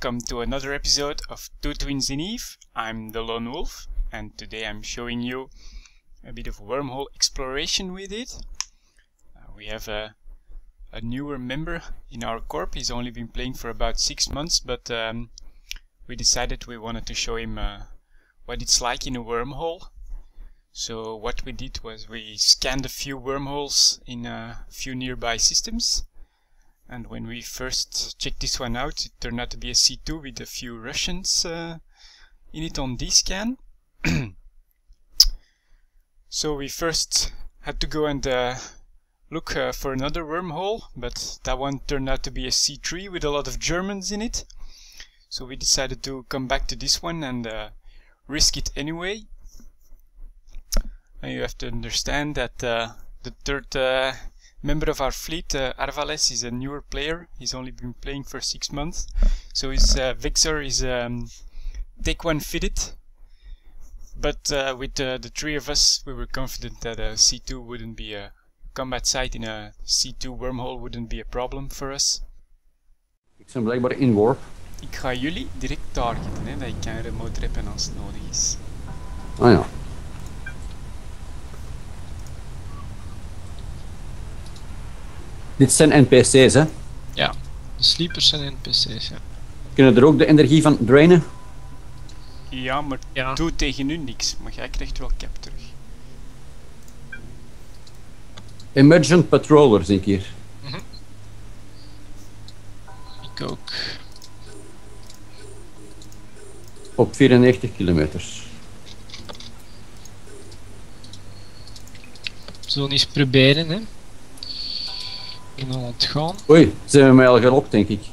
welcome to another episode of TwoTwins in Eve. I'm the Lone Wolf, and today I'm showing you a bit of wormhole exploration we did. We have a newer member in our corp. He's only been playing for about 6 months, but we decided we wanted to show him what it's like in a wormhole. So what we did was we scanned a few wormholes in a few nearby systems. And when we first checked this one out, it turned out to be a C2 with a few Russians in it on D-scan. So we first had to go and look for another wormhole, but that one turned out to be a C3 with a lot of Germans in it. So we decided to come back to this one and risk it anyway. And you have to understand that the third member of our fleet, Arvales, is a newer player. He's only been playing for 6 months. So his Vexor is Take 1 fitted. But with the three of us, we were confident that a C2 wouldn't be a combat site in a C2 wormhole wouldn't be a problem for us. Ik ben blijkbaar in warp. Ik ga jullie direct targeten, hè, dat ik kan remote rappen als het nodig is. Ah ja. Dit zijn NPC's, hè? Ja, de sleepers zijn NPC's, ja. Kunnen er ook de energie van drainen? Ja, maar Ja. doe tegen u niks. Maar jij krijgt wel cap terug. Emergent Patroller zie ik hier. Ik ook. Op 94 kilometers. We zullen eens proberen, hè. En dan ontgaan. Oei, ze hebben mij al gelokt, denk ik.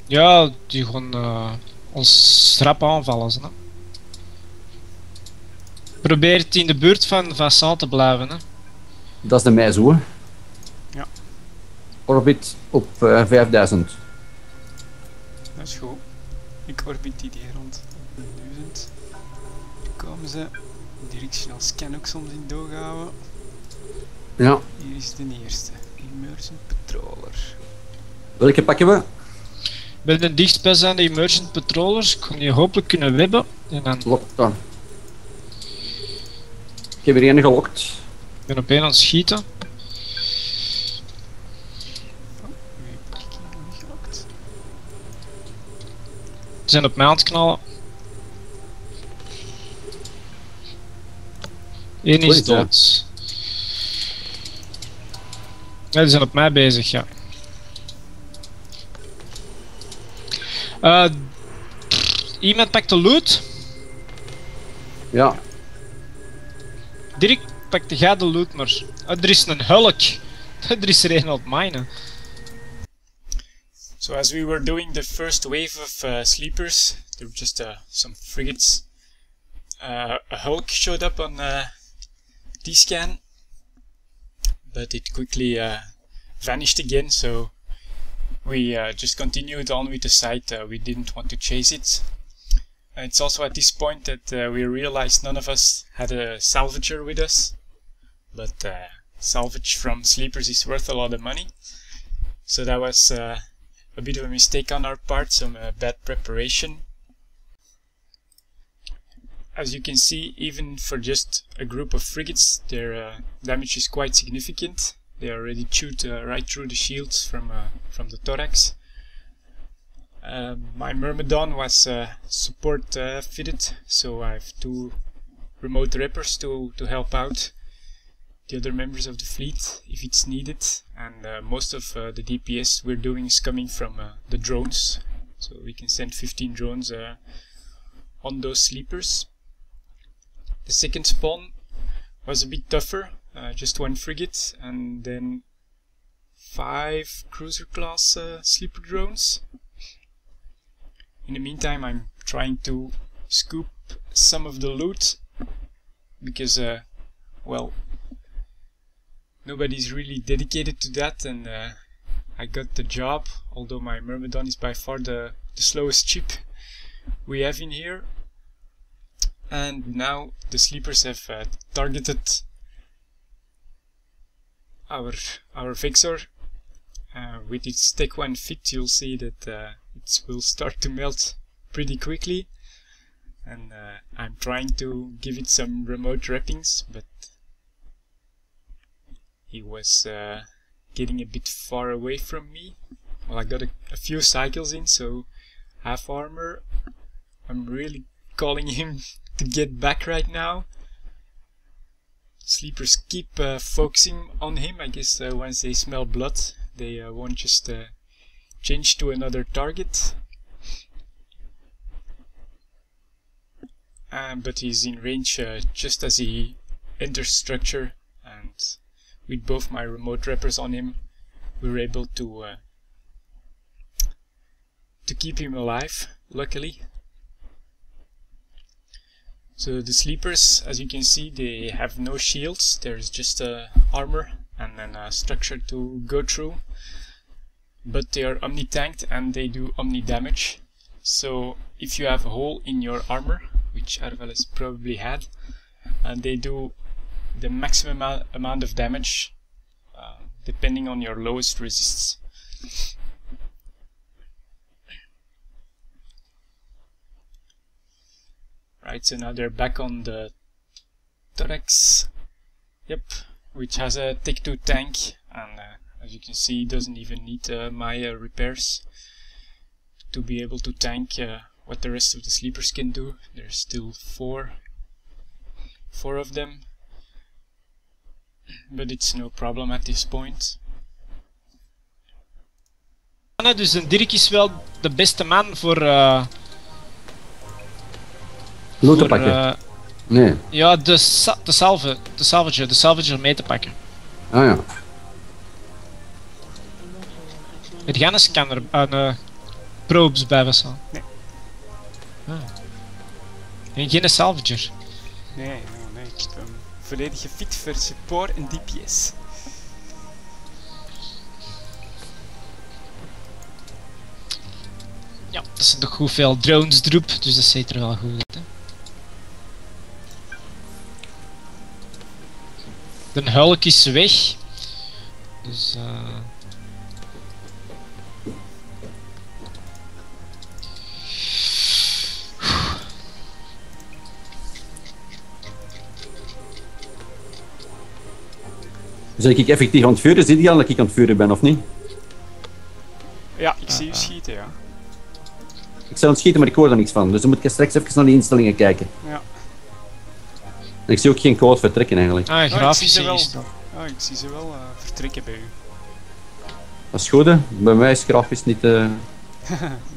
Ja, die gaan ons rap aanvallen, hè. Probeer het in de buurt van Vincent te blijven, hè. Dat is de mij zo, hè. Ja. Orbit op 5000. Dat is goed. Ik orbit die rond 1000. Hier komen ze. Directional scan ook soms in doorhouden. Ja. Hier is de eerste. Emergent Patroller. Welke pakken we? Bij de dichtstbijzijnde emergent patrollers gaan die hopelijk kunnen webben. En dan Lokt dan. Ik heb er één gelokt. ik ben op één aan het schieten. Oh, wie heb ik hier nog niet gelokt? Ze zijn op mij aan het knallen. Eén Oei, is zo. dood. Ja, die zijn op mij bezig, ja. Iemand pakt de loot. Ja. Dirk, pakte jij de loot maar. Er is een hulk. Er is er een aan het minen. So as we were doing the first wave of sleepers, there were just some frigates. A Hulk showed up on D-scan, but it quickly vanished again, so we just continued on with the site. We didn't want to chase it. And it's also at this point that we realized none of us had a salvager with us, but salvage from sleepers is worth a lot of money. So that was a bit of a mistake on our part, some bad preparation. As you can see, even for just a group of frigates, their damage is quite significant. They already chewed right through the shields from the thorax. My Myrmidon was support fitted, so I have 2 remote rippers to help out the other members of the fleet if it's needed. And most of the DPS we're doing is coming from the drones, so we can send 15 drones on those sleepers. The second spawn was a bit tougher, just 1 frigate and then 5 cruiser class sleeper drones. In the meantime, I'm trying to scoop some of the loot because, well, nobody's really dedicated to that, and I got the job, although my Myrmidon is by far the slowest ship we have in here. And now the sleepers have targeted our Vexor. With its Tech 1 fit, you'll see that it will start to melt pretty quickly. And I'm trying to give it some remote wrappings, but he was getting a bit far away from me. Well, I got a few cycles in, so half armor. I'm really calling him to get back right now. Sleepers keep focusing on him. I guess once they smell blood, they won't just change to another target. But he's in range just as he enters structure, and with both my remote wrappers on him, we were able to keep him alive, luckily. So the sleepers, as you can see, they have no shields. There's just armor and then a structure to go through. But they are omni-tanked and they do omni-damage. So if you have a hole in your armor, which Arvel has probably had, and they do the maximum amount of damage depending on your lowest resists. Right, so now they're back on the Thorax, yep, which has a Tech 2 tank, and as you can see, doesn't even need my repairs to be able to tank what the rest of the sleepers can do. There's still four of them, but it's no problem at this point. Dus een Dirk is wel de beste man voor... Loot te pakken? Nee. Ja, de salvager mee te pakken. Ah ja. Het gaan een scanner aan probes bij was al. Nee. Ah. En geen salvager. Nee, ik heb hem volledig gefit voor support en DPS. Ja, dat zijn toch goed veel drones erop, dus dat ziet er wel goed uit. Hè. De hulk is weg. Dus Zeg ik effectief aan het vuren? Zie je al dat ik aan het vuren ben of niet? Ja, ik zie je schieten, ja. Ik zou aan het schieten, maar ik hoor er niks van. Dus dan moet ik straks even naar die instellingen kijken. Ja. En ik zie ook geen code vertrekken eigenlijk. grafisch ik zie ze wel vertrekken bij u. Dat is goed, hè. Bij mij is grafisch niet... De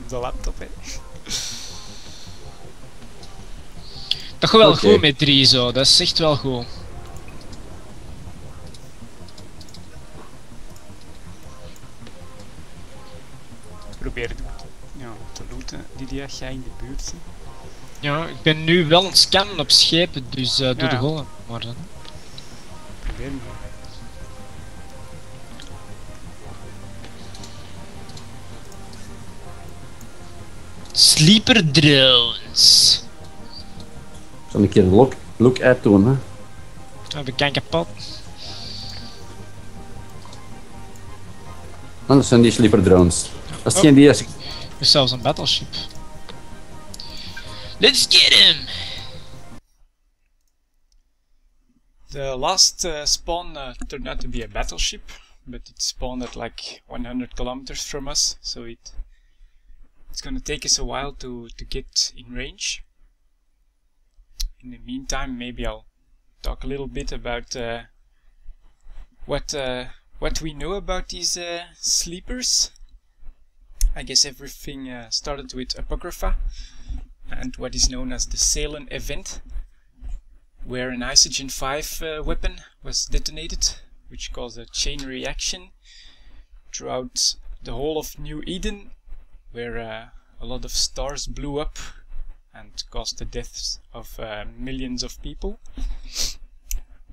laptop, hè. Dat gaat wel goed met 3 zo, dat is echt wel goed. Probeer te looten, Lydia, jij in de buurt. Ja, ik ben nu wel aan het scannen op schepen, dus doe de golven maar dan. Probeer maar. Sleeper drones. Ik zal een keer een look-out doen, hè. Oh, we kan kapot. Dat zijn die sleeper drones. Dat is geen die... Er is zelfs een battleship. Let's get him! The last spawn turned out to be a battleship, but it spawned at like 100 kilometers from us, so it's gonna take us a while to get in range. In the meantime, maybe I'll talk a little bit about what we know about these sleepers. I guess everything started with Apocrypha and what is known as the Salem event, where an Isogen 5 weapon was detonated, which caused a chain reaction throughout the whole of New Eden, where a lot of stars blew up and caused the deaths of millions of people.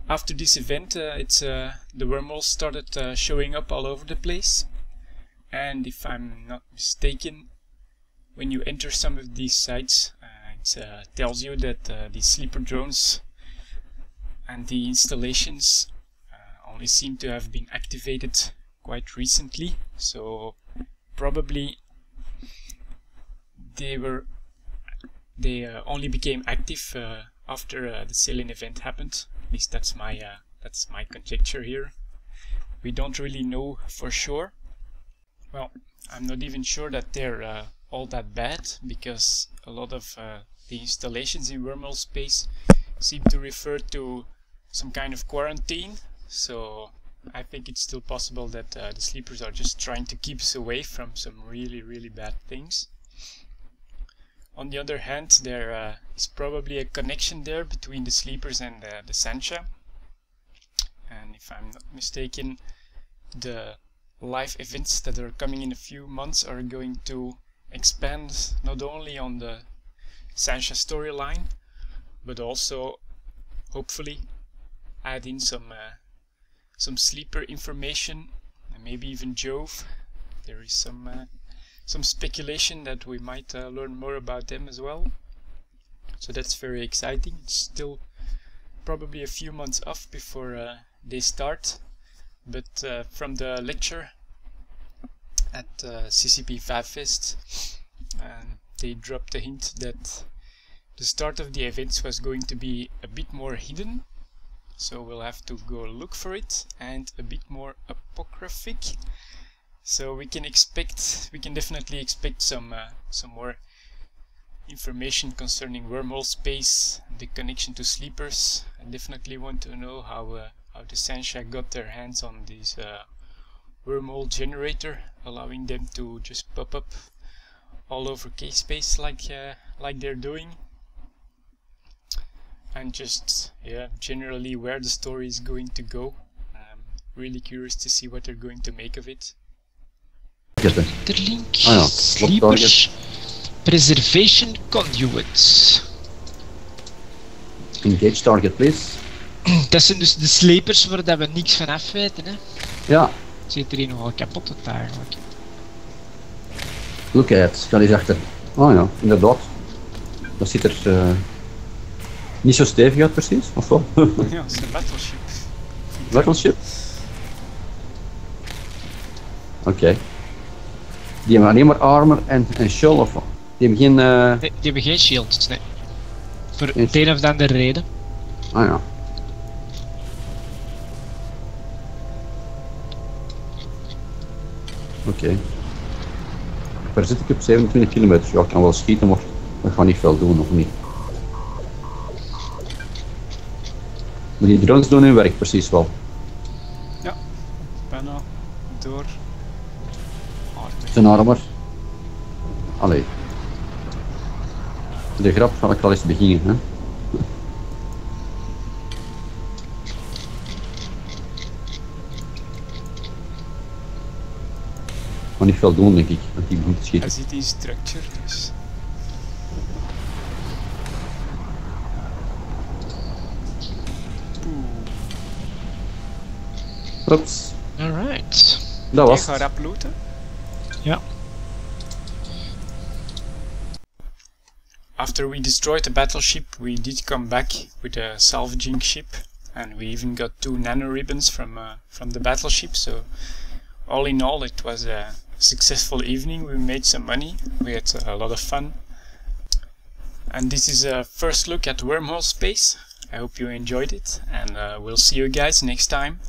After this event, the wormholes started showing up all over the place, and if I'm not mistaken, when you enter some of these sites, it tells you that these sleeper drones and the installations only seem to have been activated quite recently, so probably they only became active after the sailing event happened. At least that's my conjecture here. We don't really know for sure. Well, I'm not even sure that they're all that bad, because a lot of the installations in wormhole space seem to refer to some kind of quarantine, so I think it's still possible that the sleepers are just trying to keep us away from some really bad things. On the other hand, there is probably a connection there between the sleepers and the Sancha, and if I'm not mistaken, the live events that are coming in a few months are going to expand not only on the Sancha storyline, but also hopefully add in some sleeper information, and maybe even Jove. There is some speculation that we might learn more about them as well, so that's very exciting. It's still probably a few months off before they start, but from the lecture at CCP FabFest, they dropped a hint that the start of the events was going to be a bit more hidden, so we'll have to go look for it, and a bit more apocryphic. So we can definitely expect some more information concerning wormhole space, the connection to sleepers. I definitely want to know how the Sancha got their hands on this wormhole generator, allowing them to just pop up all over K-space like they're doing, and just generally where the story is going to go. I'm really curious to see what they're going to make of it. Interlink, sleepers, preservation conduits. Engage target, please. Dat zijn dus de sleepers waar we niks van af weten, hè? Ja. Zit er hier nogal kapot het eigenlijk. Look at, ga eens achter. Oh ja, inderdaad. Dat ziet er niet zo stevig uit precies, of wel? Ja, het is een battleship. Battleship? Oké. Die hebben alleen maar armor en shield of wat? Die hebben geen... Nee, die hebben geen shields, nee. Voor het een of andere reden. Ah ja. Oké. Waar zit ik op 27 kilometer? Ja, ik kan wel schieten, maar dat gaat niet veel doen, of niet? Maar die drones doen hun werk precies wel. Ja, bijna door. Zijn armor. Allee. De grap ga ik al eens beginnen, hè. Maar niet veel doen, denk ik, want die begint te schieten. Hij zit in structure, dus... Oeps. Alright. Dat was Ik ga rap looten. Ja. After we destroyed the battleship, we did come back with a salvaging ship, and we even got 2 nanoribbons from the battleship, so all in all it was a successful evening. We made some money, we had a lot of fun, and this is a first look at wormhole space. I hope you enjoyed it, and we'll see you guys next time.